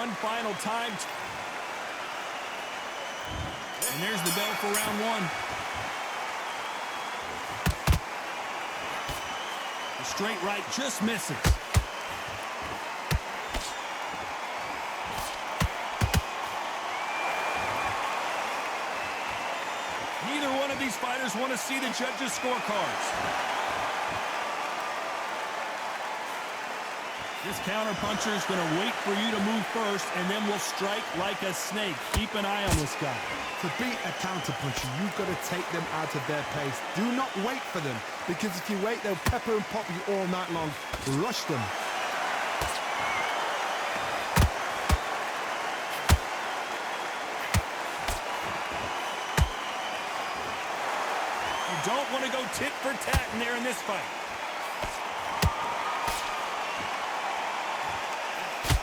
one final time. And there's the bell for round one. The straight right just misses. Neither one of these fighters want to see the judges' scorecards. This counterpuncher is going to wait for you to move first, and then will strike like a snake. Keep an eye on this guy. To beat a counterpuncher, you've got to take them out of their pace. Do not wait for them, because if you wait, they'll pepper and pop you all night long. Rush them. You don't want to go tit for tat in there in this fight.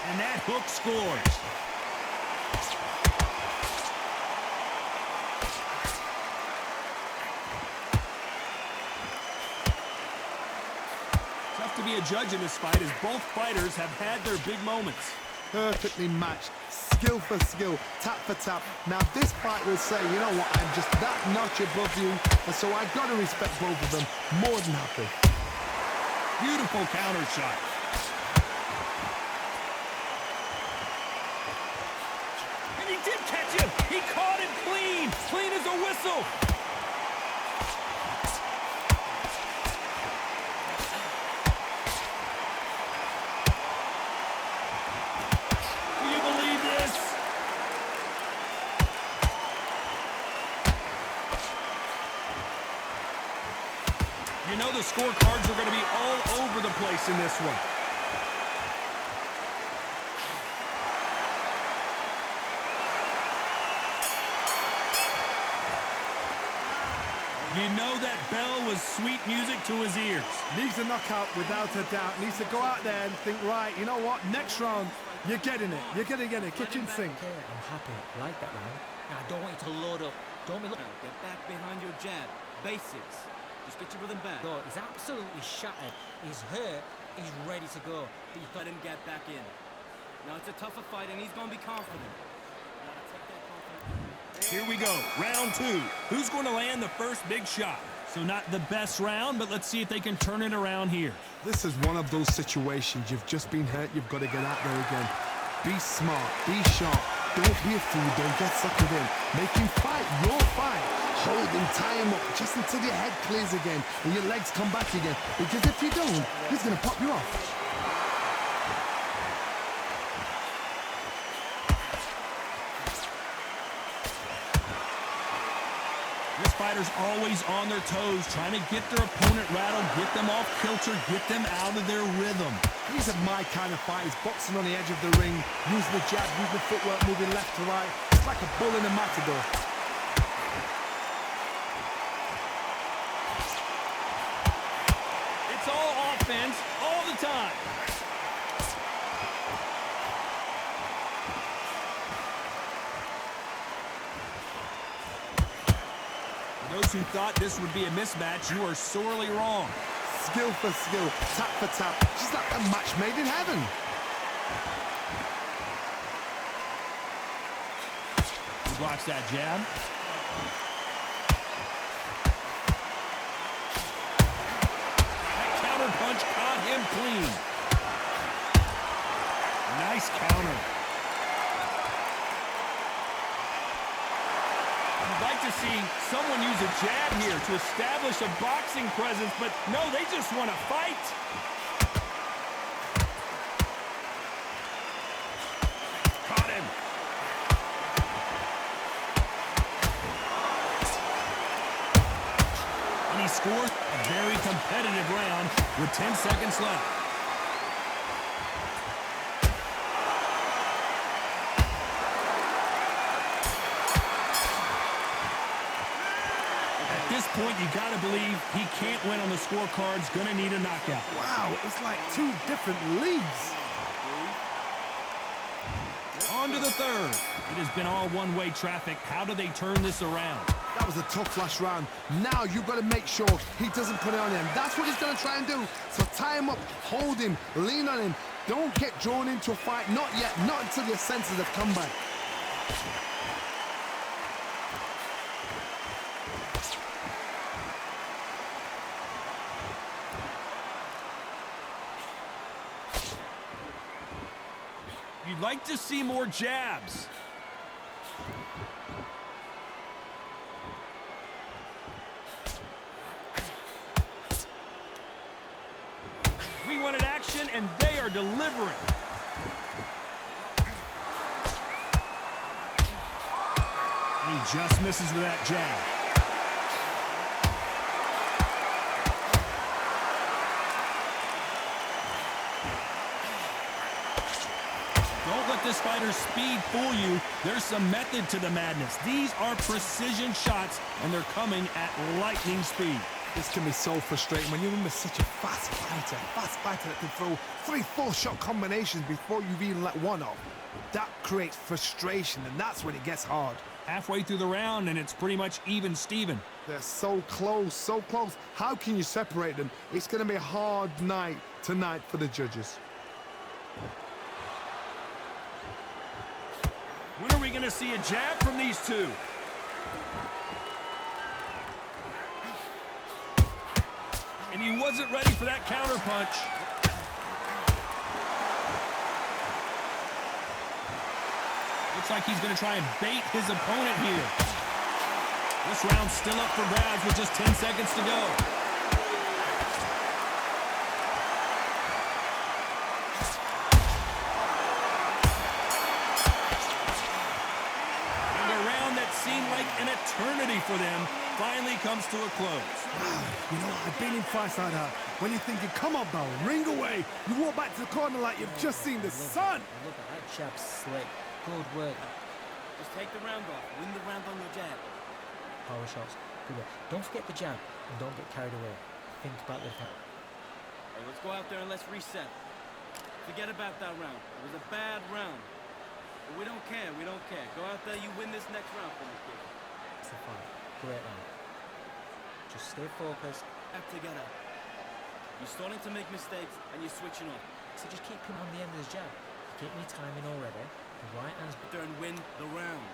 And that hook scores. Tough to be a judge in this fight, as both fighters have had their big moments. Perfectly matched, skill for skill, tap for tap. Now this fight will say, you know what, I'm just that notch above you, and so I've got to respect both of them more than happy. Beautiful counter shot. And he did catch him. He caught it clean. Clean as a whistle. You know the scorecards are going to be all over the place in this one. You know that bell was sweet music to his ears. Needs a knockout without a doubt. Needs to go out there and think, right, you know what, next round, you're getting it. You're going to get it. Kitchen sink. I'm happy. I like that round. Now, I don't want you to load up. Don't be looking. Get back behind your jab. Basics. Just get your rhythm back. No, he's absolutely shattered. He's hurt. He's ready to go. But you let him get back in. Now it's a tougher fight, and he's going to be confident. You gotta take that confidence. Here we go, round two. Who's going to land the first big shot? So not the best round, but let's see if they can turn it around here. This is one of those situations. You've just been hurt. You've got to get out there again. Be smart. Be sharp. Don't be a fool. Don't get suckered in. Make him fight your fight. Hold him, tie him up, just until your head clears again and your legs come back again. Because if you don't, he's going to pop you off. This fighter's always on their toes, trying to get their opponent rattled, get them off kilter, get them out of their rhythm. These are my kind of fighters, boxing on the edge of the ring, using the jab, using the footwork, moving left to right. It's like a bull in a matador. It's all offense, all the time. Those who thought this would be a mismatch, you are sorely wrong. Skill for skill, tap for tap, just like a match made in heaven. He blocks that jab. That counter punch caught him clean. Nice counter. You'd like to see someone use a jab here to establish a boxing presence, but no, they just want to fight. Caught him. And he scores a very competitive round with 10 seconds left. At this point, you got to believe he can't win on the scorecards. Going to need a knockout. Wow, it's like two different leagues. On to the third. It has been all one-way traffic. How do they turn this around? That was a tough last round. Now you've got to make sure he doesn't put it on him. That's what he's going to try and do. So tie him up, hold him, lean on him, Don't get drawn into a fight. Not yet. Not until your senses have come back. You'd like to see more jabs. We wanted action, and they are delivering. And he just misses with that jab. Don't let this fighter's speed fool you. There's some method to the madness. These are precision shots, and they're coming at lightning speed. This can be so frustrating when you're in with such a fast fighter that can throw 3-4 shot combinations before you've even let one off. That creates frustration, and that's when it gets hard. Halfway through the round, and it's pretty much even Steven. They're so close, so close. How can you separate them? It's going to be a hard night tonight for the judges. When are we going to see a jab from these two? And he wasn't ready for that counter punch. Looks like he's going to try and bait his opponent here. This round's still up for grabs with just 10 seconds to go. And a round that seemed like an eternity for them finally comes to a close. You know, I've been in fights like that. When you're thinking, come on, Bowen, ring away. You walk back to the corner like you've just seen the sun. Look at that jab slick. Good work. Just take the round off. Win the round on your jab. Power shots. Good work. Don't forget the jab and don't get carried away. Think about the attack. Hey, let's go out there and let's reset. Forget about that round. It was a bad round. But we don't care. We don't care. Go out there. You win this next round for me, kid. It's a fight. Great round. Just stay focused. Act together. You're starting to make mistakes and you're switching off. So just keep him on the end of his jab. Keep me timing already. The right hand's Get there and win the round.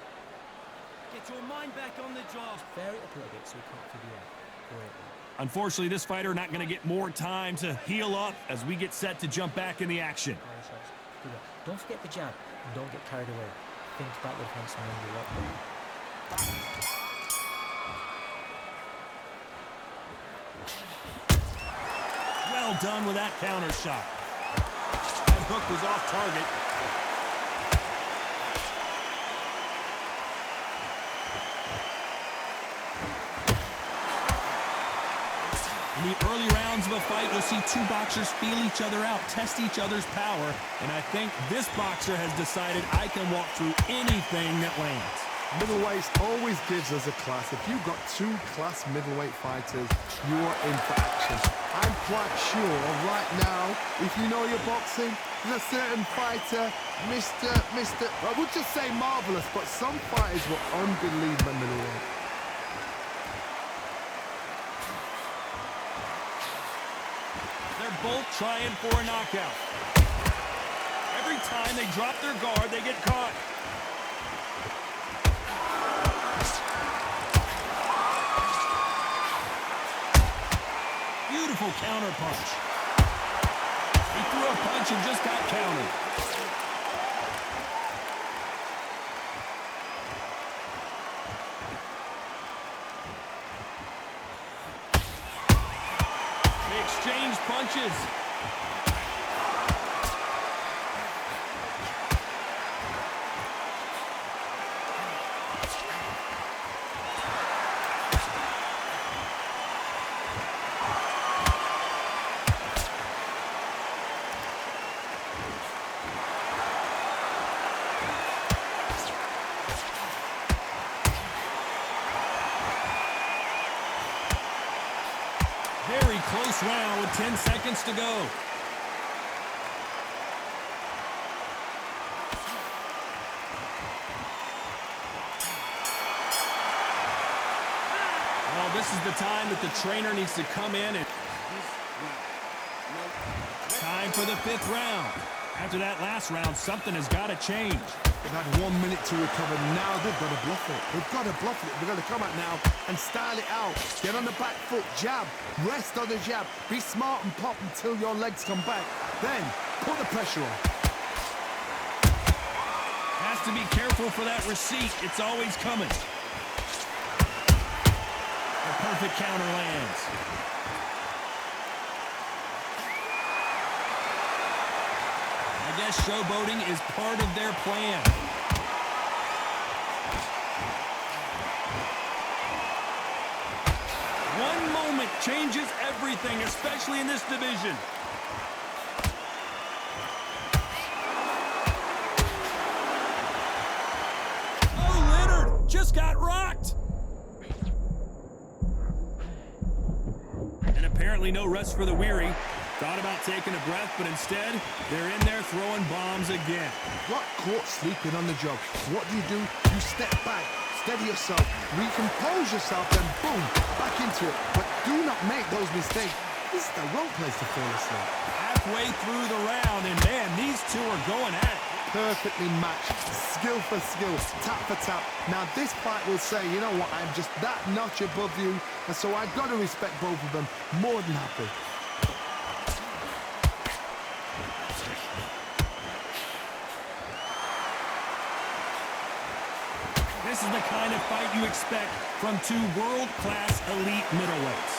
Get your mind back on the job. very up a little bit so he can't figure out. Great round. Unfortunately, this fighter not going to get more time to heal up as we get set to jump back in the action. Power shots. Good work. Don't forget the jab and don't get carried away. Think about the defense and when you're up there. Well done with that counter shot. That hook was off target. In the early rounds of a fight, you'll see two boxers feel each other out, test each other's power, and I think this boxer has decided I can walk through anything that lands. Middleweight always gives us a class. If you've got two class middleweight fighters, you are in for action. I'm quite sure right now, if you know your boxing, there's a certain fighter, I would just say marvelous, but some fighters were unbelievable middleweight. They're both trying for a knockout. Every time they drop their guard, they get caught. Beautiful counter punch. He threw a punch and just got countered. They exchanged punches. Very close round with 10 seconds to go. Well, this is the time that the trainer needs to come in and... Time for the 5th round. After that last round, something has got to change. They've had 1 minute to recover. Now they've got to bluff it. They've got to bluff it. They've got to come out now and style it out. Get on the back foot, jab. Rest on the jab. Be smart and pop until your legs come back. Then put the pressure on. Has to be careful for that receipt. It's always coming. A perfect counter lands. I guess showboating is part of their plan. One moment changes everything, especially in this division. Oh, Leonard just got rocked. And apparently no rest for the weary. Thought about taking a breath, but instead, they're in there throwing bombs again. Got caught sleeping on the job. What do? You step back, steady yourself, recompose yourself, then boom, back into it. But do not make those mistakes. This is the wrong place to fall asleep. Halfway through the round, and man, these two are going at it. Perfectly matched, skill for skill, tap for tap. Now this fight will say, you know what, I'm just that notch above you, and so I've got to respect both of them. More than happy. This is the kind of fight you expect from two world-class elite middleweights.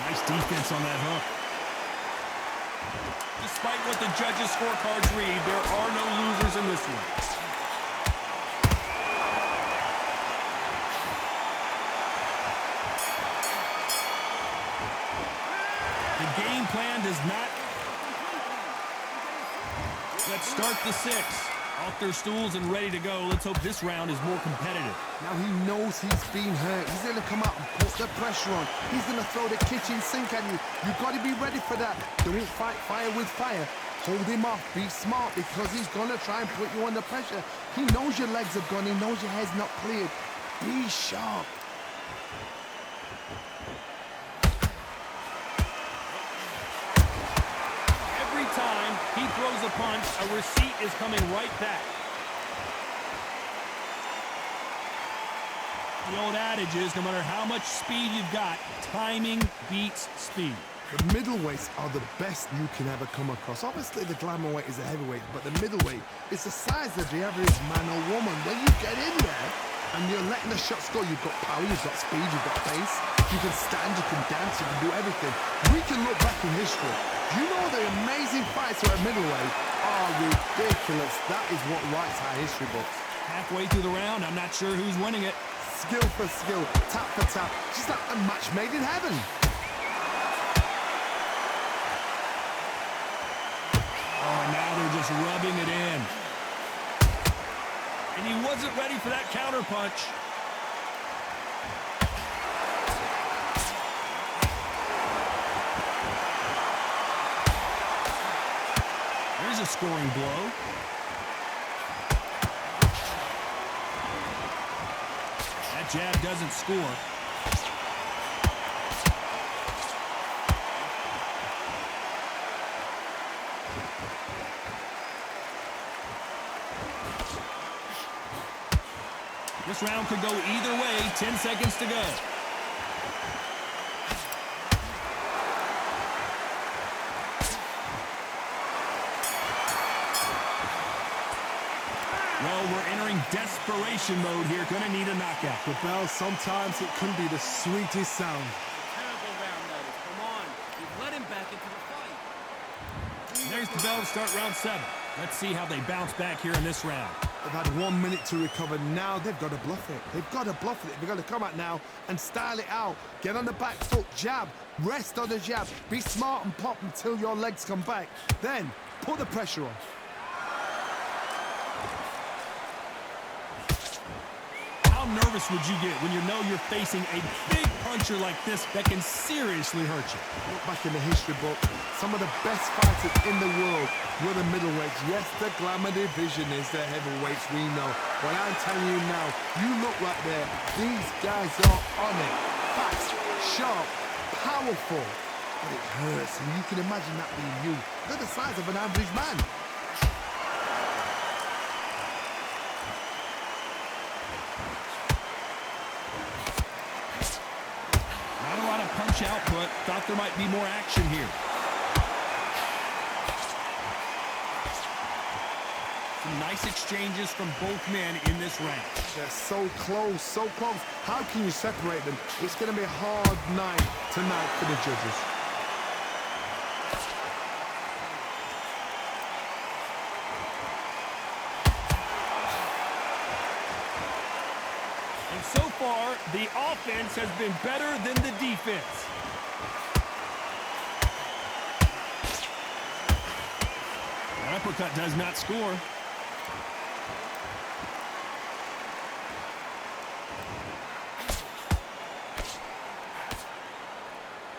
Nice defense on that hook. Despite what the judges' scorecards read, there are no losers in this one. The game plan does not. Let's start the sixth. Off their stools and ready to go. Let's hope this round is more competitive. Now he knows he's been hurt. He's going to come out and put the pressure on. He's going to throw the kitchen sink at you. You've got to be ready for that. Don't fight fire with fire. Hold him off. Be smart because he's going to try and put you under pressure. He knows your legs are gone. He knows your head's not cleared. Be sharp. Every time he throws a punch, a receipt is coming right back. The old adage is, no matter how much speed you've got, timing beats speed. The middleweights are the best you can ever come across. Obviously, the glamour weight is a heavyweight, but the middleweight is the size of the average man or woman. When you get in there and you're letting the shots go, you've got power, you've got speed, you've got pace. You can stand, you can dance, you can do everything. We can look back in history. You know the amazing fights at middleweight are ridiculous. That is what writes our history books. Halfway through the round, I'm not sure who's winning it. Skill for skill, tap for tap. Just like a match made in heaven. Oh, and now they're just rubbing it in. And he wasn't ready for that counter punch. There's a scoring blow. That jab doesn't score. This round could go either way. 10 seconds to go. Well, we're entering desperation mode here. Gonna need a knockout. The bell, sometimes it can be the sweetest sound. Terrible round that is. Come on. You've let him back into the fight. There's the bell to start round 7. Let's see how they bounce back here in this round. They've had 1 minute to recover. Now they've got to bluff it. They've got to bluff it. They've got to come out now and style it out. Get on the back foot, jab. Rest on the jab. Be smart and pop until your legs come back. Then put the pressure on. How nervous would you get when you know you're facing a big puncher like this that can seriously hurt you? Look back in the history book. Some of the best fighters in the world were the middleweights. Yes, the glamour division is the heavyweights, we know. But I'm telling you now, you look right there. These guys are on it. Fast, sharp, powerful. But it hurts, and you can imagine that being you. They're the size of an average man. Not a lot of punch output. Thought there might be more action here. Some nice exchanges from both men in this round. They're so close, so close. How can you separate them? It's going to be a hard night tonight for the judges. And so far, the offense has been better than the defense. An uppercut does not score.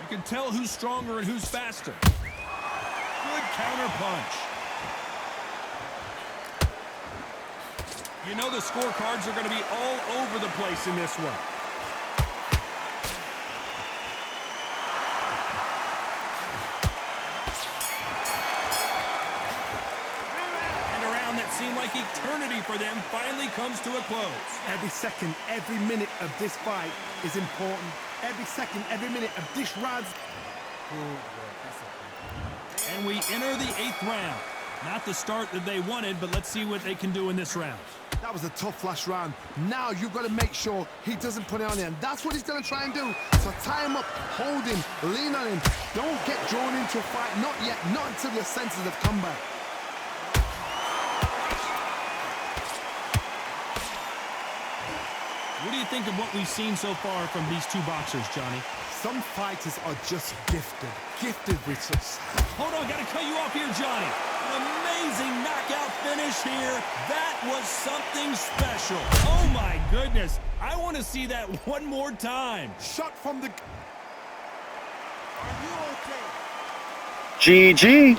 You can tell who's stronger and who's faster. Good counter punch. You know the scorecards are going to be all over the place in this one. And a round that seemed like eternity for them finally comes to a close. Every second, every minute of this fight is important. Every second, every minute of this round. And we enter the 8th round. Not the start that they wanted, but let's see what they can do in this round. That was a tough last round. Now you've got to make sure he doesn't put it on him. That's what he's going to try and do. So tie him up, hold him, lean on him. Don't get drawn into a fight. Not yet. Not until your senses have come back. What do you think of what we've seen so far from these two boxers, Johnny? Some fighters are just gifted with such. Hold on, gotta cut you off here, Johnny. An amazing knockout finish here. That was something special. Oh my goodness. I want to see that one more time. Shot from the... Are you okay? GG.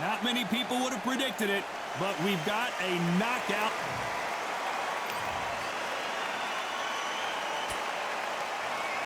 Not many people would have predicted it, but we've got a knockout